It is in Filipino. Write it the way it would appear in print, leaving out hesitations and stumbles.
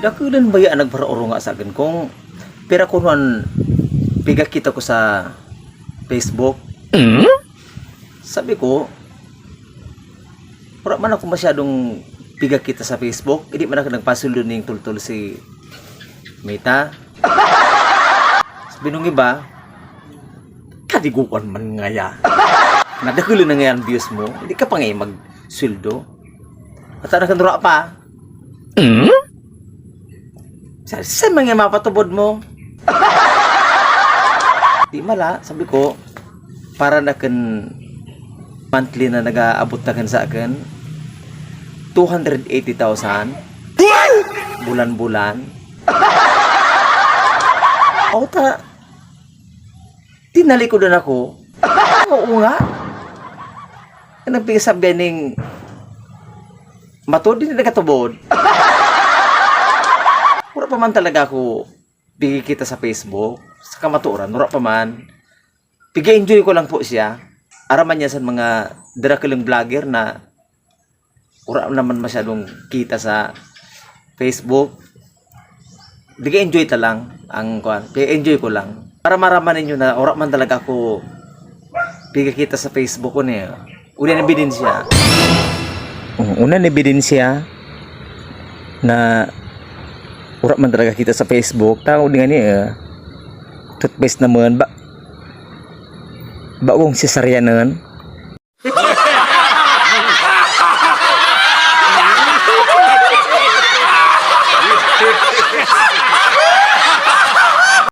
Dakulan ba yan nagparaoro nga sa akin kung pera ko nun piga kita ko sa Facebook. Sabi ko, wala man ako masyadong piga kita sa Facebook. Hindi man ako nagpasulo ning tultul si Meta. Sabi nung iba, kadiguan man nga ya. Nadakulan na nga yan views mo. Hindi ka pa ngayon mag-sweldo. At ano ka pa? Sa mga mapatubod mo. Di mala, sabi ko, para na kan monthly na nag-aabot na kan sa akin, 280,000 bulan-bulan. O ta, tinalikodan ako. Oo nga. Nagpisabihan ng matod, hindi na katubod. Wala pa man talaga ako bigay kita sa Facebook, sa kamaturan, wala pa man. Piga-enjoy ko lang po siya. Araman niya sa mga drakilang vlogger na wala naman masyadong kita sa Facebook. Piga-enjoy ta lang ang kuan. Piga-enjoy ko lang. Para maraman ninyo na wala man talaga ako bigay kita sa Facebook ko niya. Una na ebidensya. Una na ebidensya na ura man talaga kita sa Facebook. Tao din nga niya. Toothpaste naman. Bagong sisaryanan.